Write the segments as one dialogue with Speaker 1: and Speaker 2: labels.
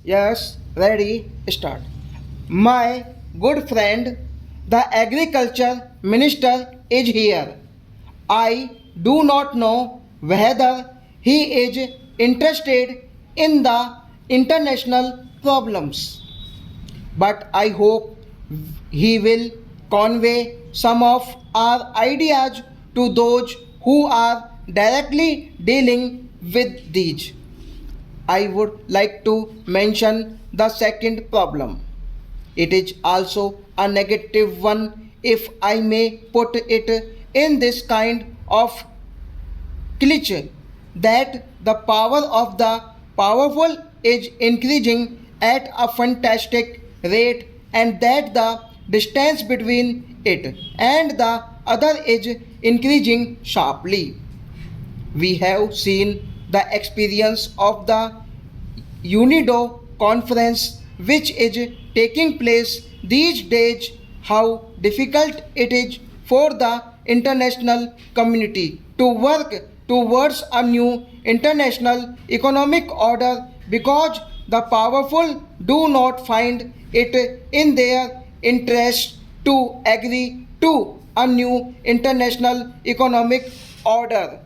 Speaker 1: Yes, ready, start. My good friend, the agriculture minister is here. I do not know whether he is interested in the international problems, but I hope he will convey some of our ideas to those who are directly dealing with these. I would like to mention the second problem. It is also a negative one, if I may put it in this kind of cliche, that the power of the powerful is increasing at a fantastic rate, and that the distance between it and the other is increasing sharply. We have seen the experience of the UNIDO conference, which is taking place these days, how difficult it is for the international community to work towards a new international economic order, because the powerful do not find it in their interest to agree to a new international economic order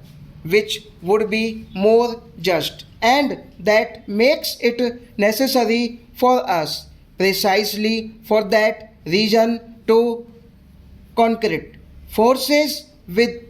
Speaker 1: which would be more just, and that makes it necessary for us precisely for that reason to concrete forces with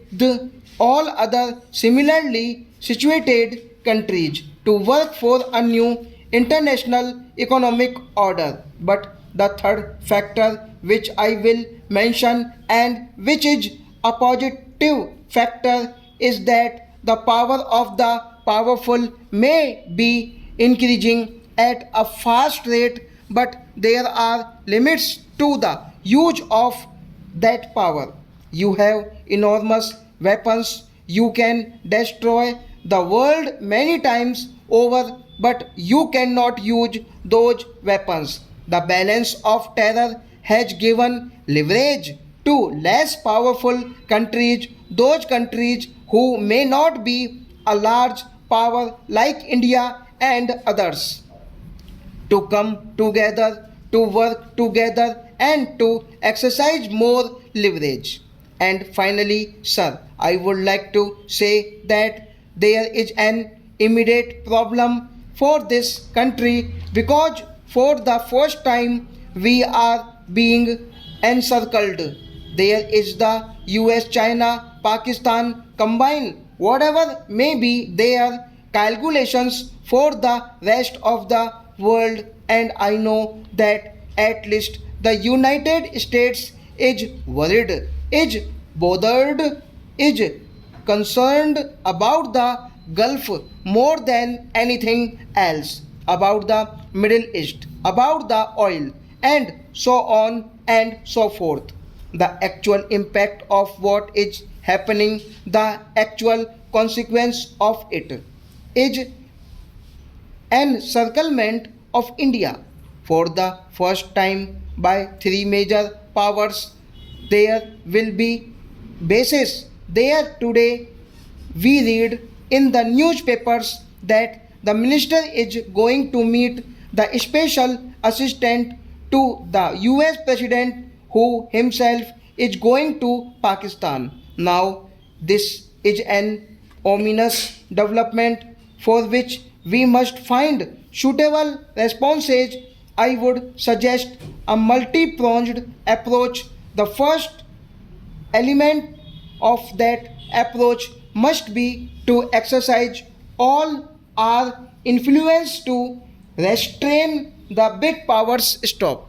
Speaker 1: all other similarly situated countries to work for a new international economic order. But the third factor which I will mention, and which is a positive factor, is that the power of the powerful may be increasing at a fast rate, but there are limits to the use of that power. You have enormous weapons, you can destroy the world many times over, but you cannot use those weapons. The balance of terror has given leverage to less powerful countries, those countries who may not be a large power like India and others, to come together, to work together, and to exercise more leverage. And finally, sir, I would like to say that there is an immediate problem for this country, because for the first time we are being encircled. There is the US, China, Pakistan combined, whatever may be their calculations for the rest of the world, and I know that at least the United States is worried, is bothered, is concerned about the Gulf more than anything else, about the Middle East, about the oil, and so on and so forth. The actual impact of what is happening, the actual consequence of it, is encirclement of India for the first time by three major powers. There will be basis there today. We read in the newspapers that the minister is going to meet the special assistant to the US president, who himself is going to Pakistan. Now, this is an ominous development for which we must find suitable responses. I would suggest a multi pronged approach. The first element of that approach must be to exercise all our influence to restrain the big powers. Stop.